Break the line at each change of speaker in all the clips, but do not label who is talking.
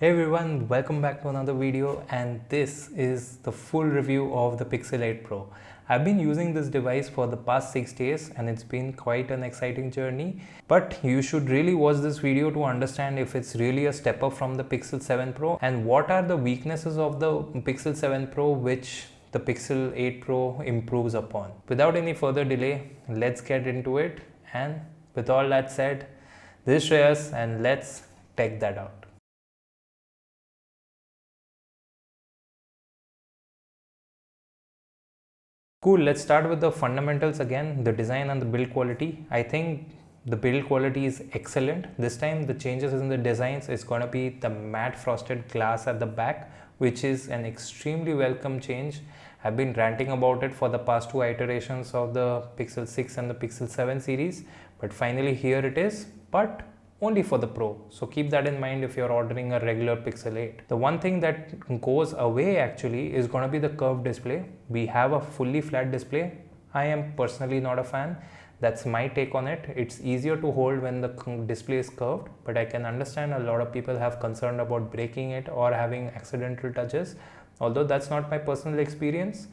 Hey everyone, welcome back to another video, and this is the full review of the Pixel 8 Pro. I've been using this device for the past 6 days and it's been quite an exciting journey, but you should really watch this video to understand if it's really a step up from the Pixel 7 Pro and what are the weaknesses of the Pixel 7 Pro which the Pixel 8 Pro improves upon. Without any further delay, let's get into it, and with all that said, this is Shreyas and let's check that out. Cool, let's start with the fundamentals again, the design and the build quality. I think the build quality is excellent. This time the changes in the designs is going to be the matte frosted glass at the back, which is an extremely welcome change. I've been ranting about it for the past two iterations of the Pixel 6 and the Pixel 7 series, but finally here it is, but only for the Pro. So keep that in mind if you're ordering a regular Pixel 8. The one thing that goes away actually is going to be the curved display. We have a fully flat display. I am personally not a fan. That's my take on it. It's easier to hold when the display is curved, but I can understand a lot of people have concern about breaking it or having accidental touches. Although that's not my personal experience,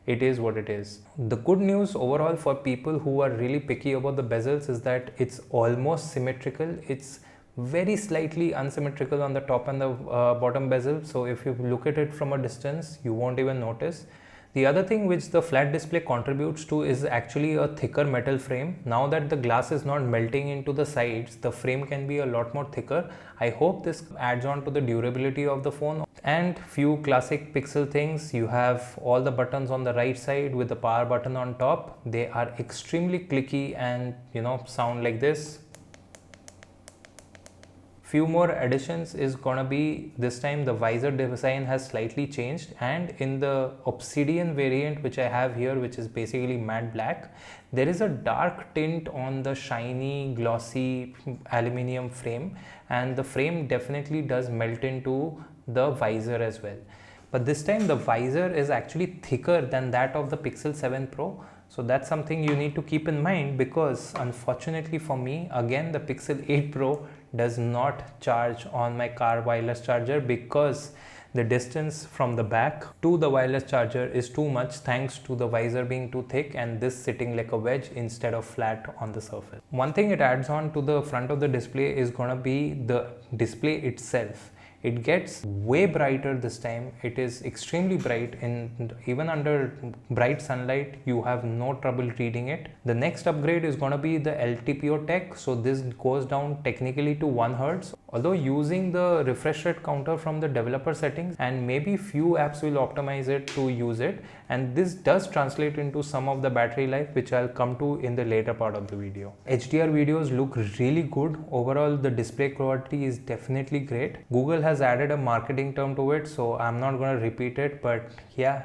it is what it is. The good news overall for people who are really picky about the bezels is that it's almost symmetrical. It's very slightly unsymmetrical on the top and the bottom bezel. So if you look at it from a distance, you won't even notice. The other thing which the flat display contributes to is actually a thicker metal frame. Now that the glass is not melting into the sides, the frame can be a lot more thicker. I hope this adds on to the durability of the phone. And few classic Pixel things, you have all the buttons on the right side with the power button on top. They are extremely clicky and sound like this. Few more additions is gonna be, this time the visor design has slightly changed, and in the obsidian variant which I have here, which is basically matte black, there is a dark tint on the shiny glossy aluminium frame, and the frame definitely does melt into the visor as well. But this time the visor is actually thicker than that of the Pixel 7 Pro. So that's something you need to keep in mind, because unfortunately for me, again, the Pixel 8 Pro does not charge on my car wireless charger because the distance from the back to the wireless charger is too much thanks to the visor being too thick and this sitting like a wedge instead of flat on the surface. One thing it adds on to the front of the display is gonna be the display itself. It gets way brighter this time. It is extremely bright, and even under bright sunlight you have no trouble reading it. The next upgrade is going to be the LTPO tech. So this goes down technically to 1 Hz, although using the refresh rate counter from the developer settings, and maybe few apps will optimize it to use it, and this does translate into some of the battery life, which I'll come to in the later part of the video. HDR videos look really good. Overall the display quality is definitely great. Google has added a marketing term to it, so I'm not going to repeat it, but yeah,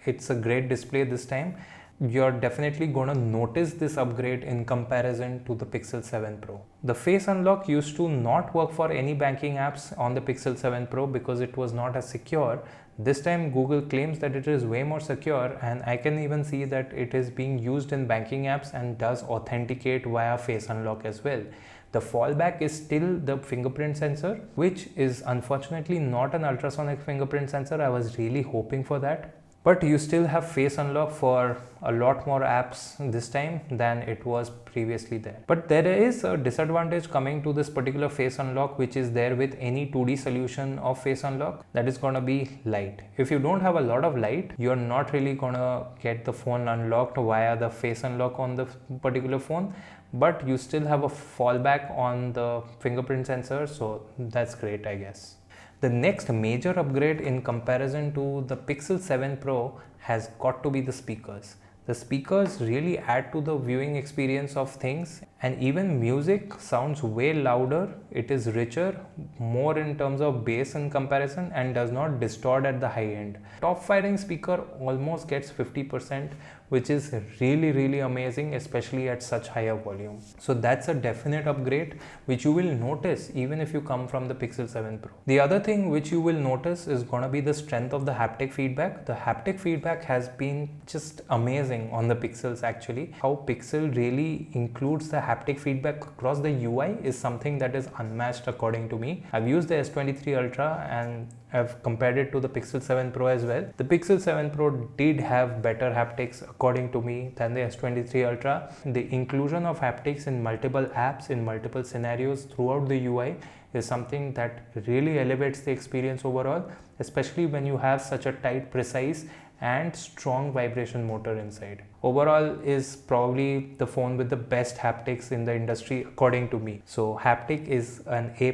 it's a great display this time. You're definitely going to notice this upgrade in comparison to the Pixel 7 Pro. The face unlock used to not work for any banking apps on the Pixel 7 Pro because it was not as secure. This time Google claims that it is way more secure, and I can even see that it is being used in banking apps and does authenticate via face unlock as well. The fallback is still the fingerprint sensor, which is unfortunately not an ultrasonic fingerprint sensor. I was really hoping for that. But you still have face unlock for a lot more apps this time than it was previously there. But there is a disadvantage coming to this particular face unlock, which is there with any 2D solution of face unlock. That is going to be light. If you don't have a lot of light, you're not really going to get the phone unlocked via the face unlock on the particular phone. But you still have a fallback on the fingerprint sensor, so that's great, I guess. The next major upgrade in comparison to the Pixel 7 Pro has got to be the speakers. The speakers really add to the viewing experience of things, and even music sounds way louder. It is richer, more in terms of bass in comparison, and does not distort at the high end. Top firing speaker almost gets 50%, which is really amazing, especially at such higher volume. So that's a definite upgrade which you will notice even if you come from the Pixel 7 Pro. The other thing which you will notice is gonna be the strength of the haptic feedback. The haptic feedback has been just amazing on the Pixels actually. How Pixel really includes the haptic feedback across the UI is something that is unmatched according to me. I've used the S23 Ultra and I've compared it to the Pixel 7 Pro as well. The Pixel 7 Pro did have better haptics according to me than the S23 Ultra. The inclusion of haptics in multiple apps, in multiple scenarios throughout the UI is something that really elevates the experience overall, especially when you have such a tight, precise and strong vibration motor inside. Overall is probably the phone with the best haptics in the industry according to me. So haptic is an A++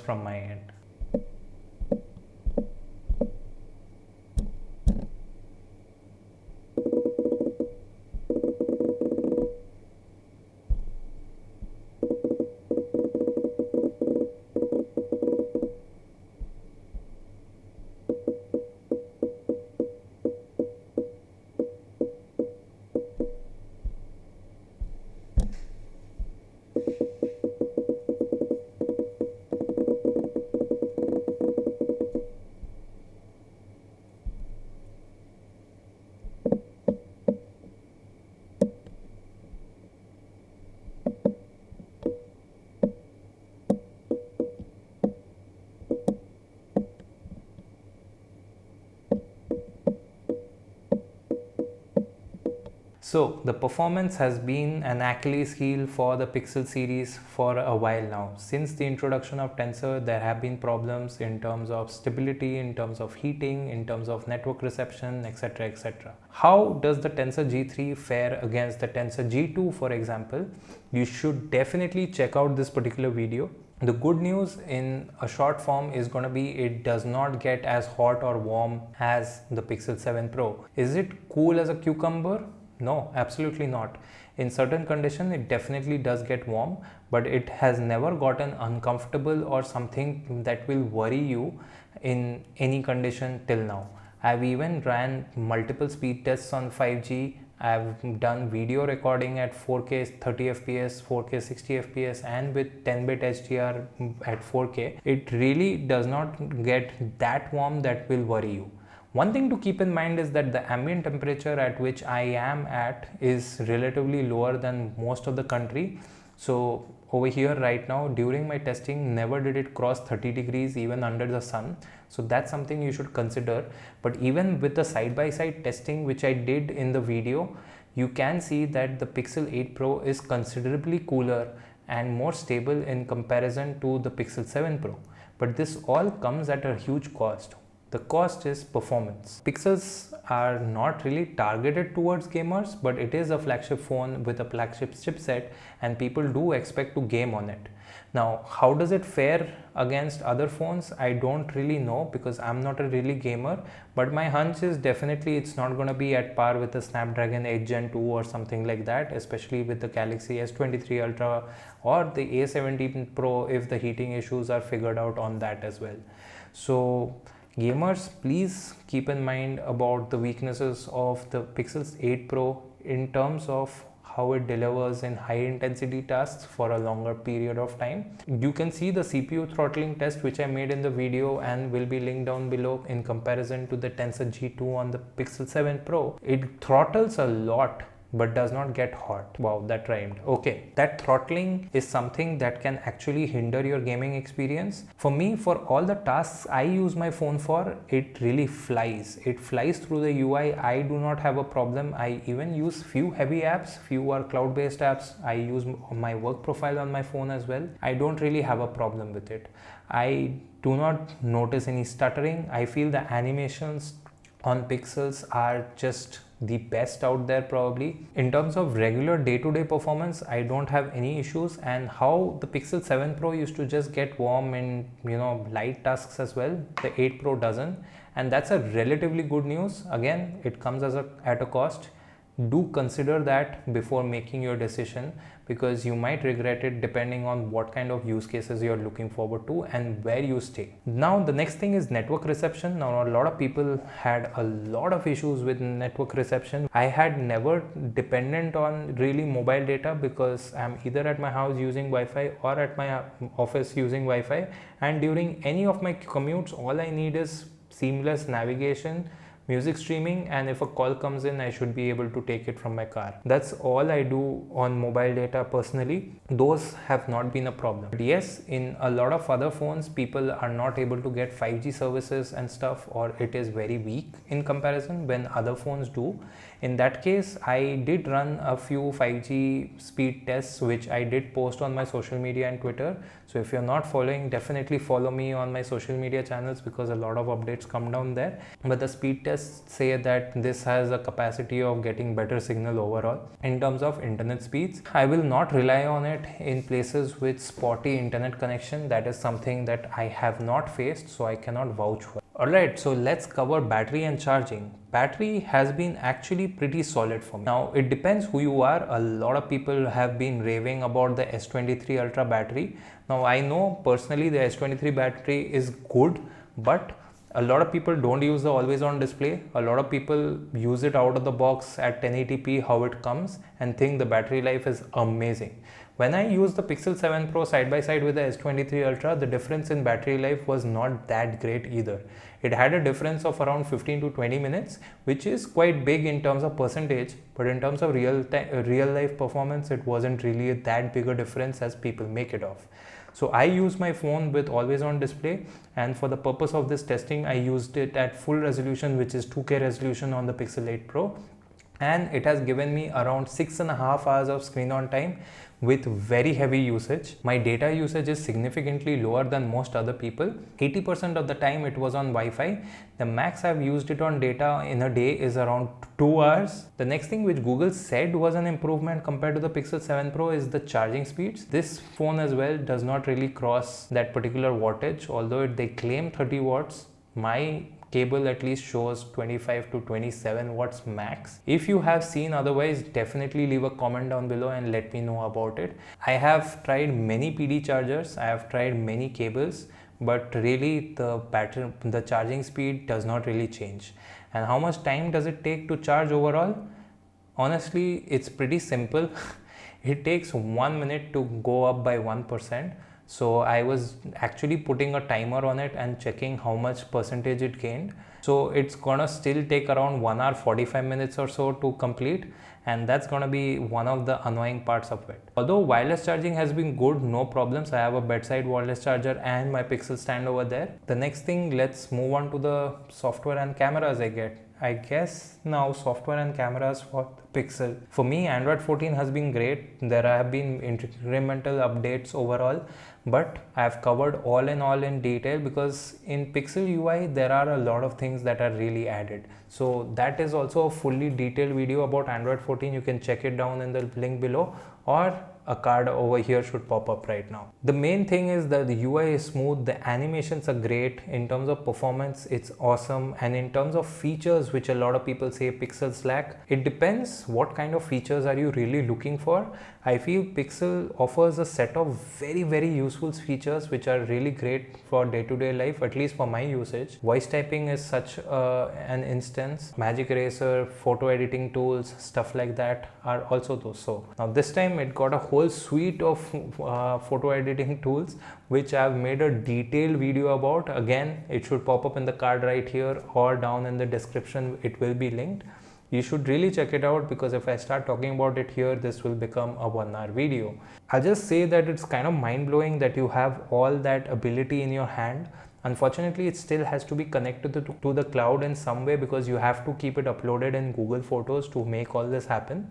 from my end. So the performance has been an Achilles heel for the Pixel series for a while now. Since the introduction of Tensor, there have been problems in terms of stability, in terms of heating, in terms of network reception, etc, etc. How does the Tensor G3 fare against the Tensor G2, for example? You should definitely check out this particular video. The good news in a short form is going to be it does not get as hot or warm as the Pixel 7 Pro. Is it cool as a cucumber? No, absolutely not. In certain conditions, it definitely does get warm, but it has never gotten uncomfortable or something that will worry you in any condition till now. I've even ran multiple speed tests on 5G. I've done video recording at 4K 30 fps, 4K 60 fps and with 10-bit HDR at 4K. It really does not get that warm that will worry you. One thing to keep in mind is that the ambient temperature at which I am at is relatively lower than most of the country. So over here right now during my testing, never did it cross 30 degrees even under the sun. So that's something you should consider. But even with the side-by-side testing which I did in the video, you can see that the Pixel 8 Pro is considerably cooler and more stable in comparison to the Pixel 7 Pro. But this all comes at a huge cost. The cost is performance. Pixels are not really targeted towards gamers, but it is a flagship phone with a flagship chipset and people do expect to game on it. Now, how does it fare against other phones? I don't really know because I'm not a really gamer, but my hunch is definitely it's not going to be at par with the Snapdragon 8 Gen 2 or something like that, especially with the Galaxy S23 Ultra or the A17 Pro if the heating issues are figured out on that as well. So gamers, please keep in mind about the weaknesses of the Pixel 8 Pro in terms of how it delivers in high intensity tasks for a longer period of time. You can see the CPU throttling test which I made in the video and will be linked down below in comparison to the Tensor G2 on the Pixel 7 Pro. It throttles a lot but does not get hot. Wow, that rhymed. Okay, that throttling is something that can actually hinder your gaming experience. For me, for all the tasks I use my phone for, it really flies. It flies through the UI. I do not have a problem. I even use few heavy apps, few are cloud-based apps. I use my work profile on my phone as well. I don't really have a problem with it. I do not notice any stuttering. I feel the animations on Pixels are just the best out there probably. In terms of regular day-to-day performance, I don't have any issues, and how the Pixel 7 Pro used to just get warm in light tasks as well, the 8 Pro doesn't, and that's a relatively good news. Again, it comes at a cost. Do consider that before making your decision because you might regret it depending on what kind of use cases you're looking forward to and where you stay. Now the next thing is network reception. Now a lot of people had a lot of issues with network reception. I had never dependent on really mobile data because I'm either at my house using Wi-Fi or at my office using Wi-Fi, and during any of my commutes all I need is seamless navigation music streaming, and if a call comes in, I should be able to take it from my car. That's all I do on mobile data personally. Those have not been a problem. But yes, in a lot of other phones, people are not able to get 5G services and stuff, or it is very weak in comparison when other phones do. In that case, I did run a few 5G speed tests, which I did post on my social media and Twitter. So if you're not following, definitely follow me on my social media channels, because a lot of updates come down there. But the speed tests say that this has a capacity of getting better signal overall in terms of internet speeds. I will not rely on it in places with spotty internet connection. That is something that I have not faced, so I cannot vouch for. Alright, so let's cover battery and charging. Battery has been actually pretty solid for me. Now it depends who you are. A lot of people have been raving about the S23 Ultra battery. Now I know personally the S23 battery is good, but a lot of people don't use the always on display. A lot of people use it out of the box at 1080p how it comes and think the battery life is amazing. When I used the Pixel 7 Pro side by side with the S23 Ultra, the difference in battery life was not that great either. It had a difference of around 15 to 20 minutes, which is quite big in terms of percentage, but in terms of real life performance, it wasn't really that big a difference as people make it of. So I use my phone with always on display, and for the purpose of this testing, I used it at full resolution, which is 2K resolution on the Pixel 8 Pro. And it has given me around 6.5 hours of screen on time with very heavy usage. My data usage is significantly lower than most other people. 80% of the time it was on Wi-Fi. The max I've used it on data in a day is around 2 hours. The next thing which Google said was an improvement compared to the Pixel 7 Pro is the charging speeds. This phone as well does not really cross that particular wattage, although they claim 30 watts. My cable at least shows 25 to 27 watts max. If you have seen otherwise, definitely leave a comment down below and let me know about it. I have tried many PD chargers, I have tried many cables, but really the charging speed does not really change. And how much time does it take to charge overall? Honestly, it's pretty simple. It takes 1 minute to go up by 1%. So I was actually putting a timer on it and checking how much percentage it gained. So it's gonna still take around 1 hour 45 minutes or so to complete, and that's gonna be one of the annoying parts of it. Although wireless charging has been good, no problems. I have a bedside wireless charger and my Pixel stand over there. The next thing, let's move on to the software and cameras I guess now software and cameras for the Pixel. For me, Android 14 has been great. There have been incremental updates overall, but I have covered all in detail, because in Pixel UI there are a lot of things that are really added. So that is also a fully detailed video about Android 14. You can check it down in the link below, or a card over here should pop up right now. The main thing is that the UI is smooth, the animations are great. In terms of performance, it's awesome. And in terms of features, which a lot of people say Pixels lack, it depends what kind of features are you really looking for. I feel Pixel offers a set of very useful features which are really great for day-to-day life, at least for my usage. Voice typing is such an instance. Magic Eraser, photo editing tools, stuff like that are also those. So now this time it got a whole suite of photo editing tools, which I've made a detailed video about. Again, it should pop up in the card right here or down in the description. It will be linked. You should really check it out, because if I start talking about it here, this will become a 1 hour video. I'll just say that it's kind of mind-blowing that you have all that ability in your hand. Unfortunately, it still has to be connected to the cloud in some way, because you have to keep it uploaded in Google Photos to make all this happen.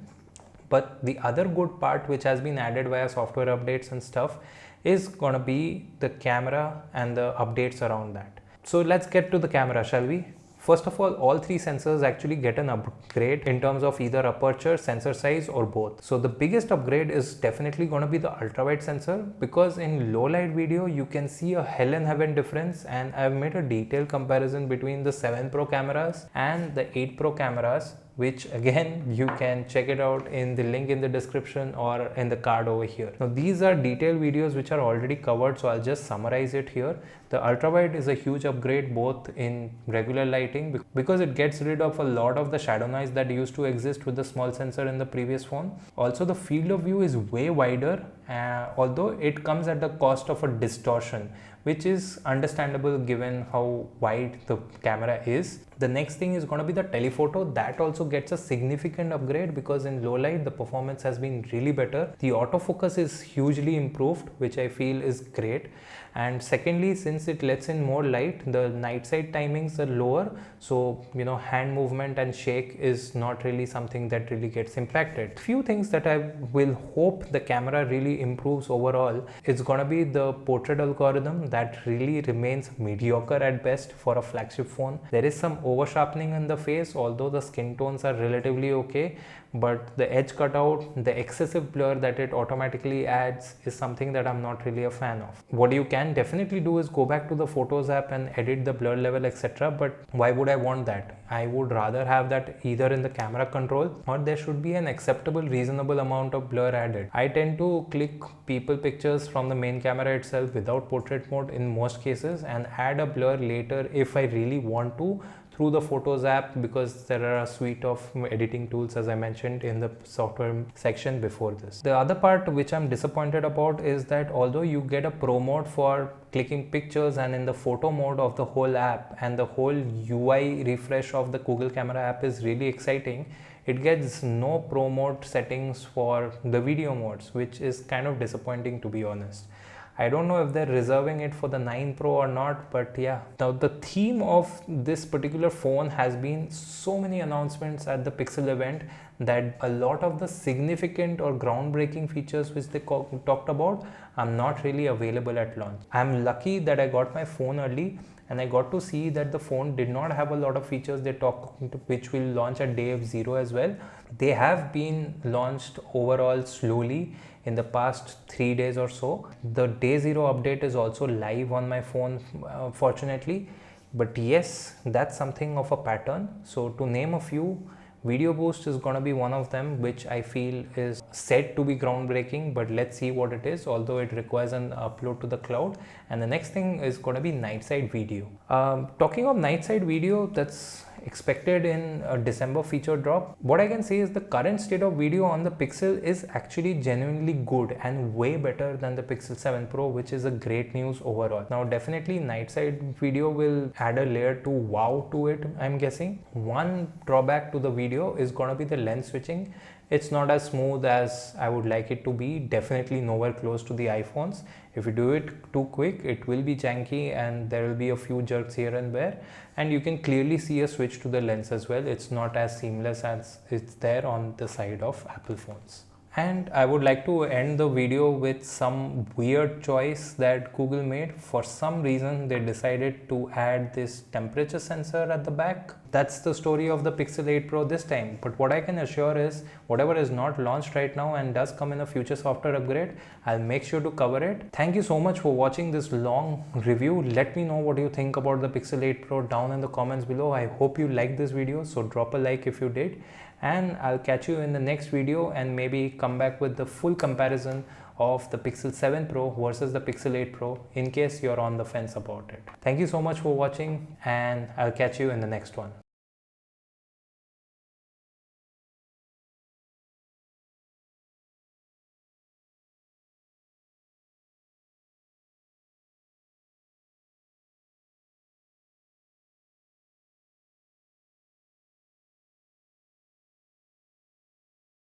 But the other good part which has been added via software updates and stuff is gonna be the camera and the updates around that. So let's get to the camera, shall we? First of all three sensors actually get an upgrade in terms of either aperture, sensor size, or both. So the biggest upgrade is definitely going to be the ultra wide sensor, because in low light video you can see a hell and heaven difference, and I've made a detailed comparison between the 7 Pro cameras and the 8 Pro cameras, which again you can check it out in the link in the description or in the card over here. Now these are detailed videos which are already covered, so I'll just summarize it here. The ultra wide is a huge upgrade both in regular lighting, because it gets rid of a lot of the shadow noise that used to exist with the small sensor in the previous phone. Also the field of view is way wider, although it comes at the cost of a distortion, which is understandable given how wide the camera is. The next thing is going to be the telephoto. That also gets a significant upgrade because in low light the performance has been really better. The autofocus is hugely improved, which I feel is great. And secondly, since it lets in more light, the night side timings are lower, so hand movement and shake is not really something that really gets impacted. Few things that I will hope the camera really improves overall is gonna be the portrait algorithm that really remains mediocre at best for a flagship phone. There is some over sharpening in the face, although the skin tones are relatively okay, but the edge cutout, the excessive blur that it automatically adds is something that I'm not really a fan of. What you can definitely do is go back to the Photos app and edit the blur level, etc. But why would I want that? I would rather have that either in the camera control, or there should be an acceptable, reasonable amount of blur added. I tend to click people pictures from the main camera itself without portrait mode in most cases and add a blur later if I really want to through the Photos app, because there are a suite of editing tools as I mentioned in the software section before this. The other part which I'm disappointed about is that although you get a pro mode for clicking pictures and in the photo mode of the whole app, and the whole UI refresh of the Google Camera app is really exciting, it gets no pro mode settings for the video modes, which is kind of disappointing, to be honest. I don't know if they're reserving it for the 9 Pro or not, but yeah. Now the theme of this particular phone has been so many announcements at the Pixel event that a lot of the significant or groundbreaking features which they talked about are not really available at launch. I'm lucky that I got my phone early and I got to see that the phone did not have a lot of features which will launch at day 0 as well. They have been launched overall slowly in the past 3 days or so. The day 0 update is also live on my phone, fortunately. But yes, that's something of a pattern. So to name a few, Video Boost is going to be one of them, which I feel is said to be groundbreaking, but let's see what it is, although it requires an upload to the cloud. And the next thing is going to be night side video. Talking of night side video, that's expected in a December feature drop. What I can say is the current state of video on the Pixel is actually genuinely good and way better than the Pixel 7 Pro, which is a great news overall. Now definitely night side video will add a layer to wow to it, I'm guessing. One drawback to the video is gonna be the lens switching. It's not as smooth as I would like it to be, definitely nowhere close to the iPhones. If you do it too quick, it will be janky and there will be a few jerks here and there. And you can clearly see a switch to the lens as well. It's not as seamless as it's there on the side of Apple phones. And I would like to end the video with some weird choice that Google made. For some reason, they decided to add this temperature sensor at the back. That's the story of the Pixel 8 Pro this time. But what I can assure is, whatever is not launched right now and does come in a future software upgrade, I'll make sure to cover it. Thank you so much for watching this long review. Let me know what you think about the Pixel 8 Pro down in the comments below. I hope you liked this video, so drop a like if you did. And I'll catch you in the next video and maybe come back with the full comparison of the Pixel 7 Pro versus the Pixel 8 Pro in case you're on the fence about it. Thank you so much for watching and I'll catch you in the next one.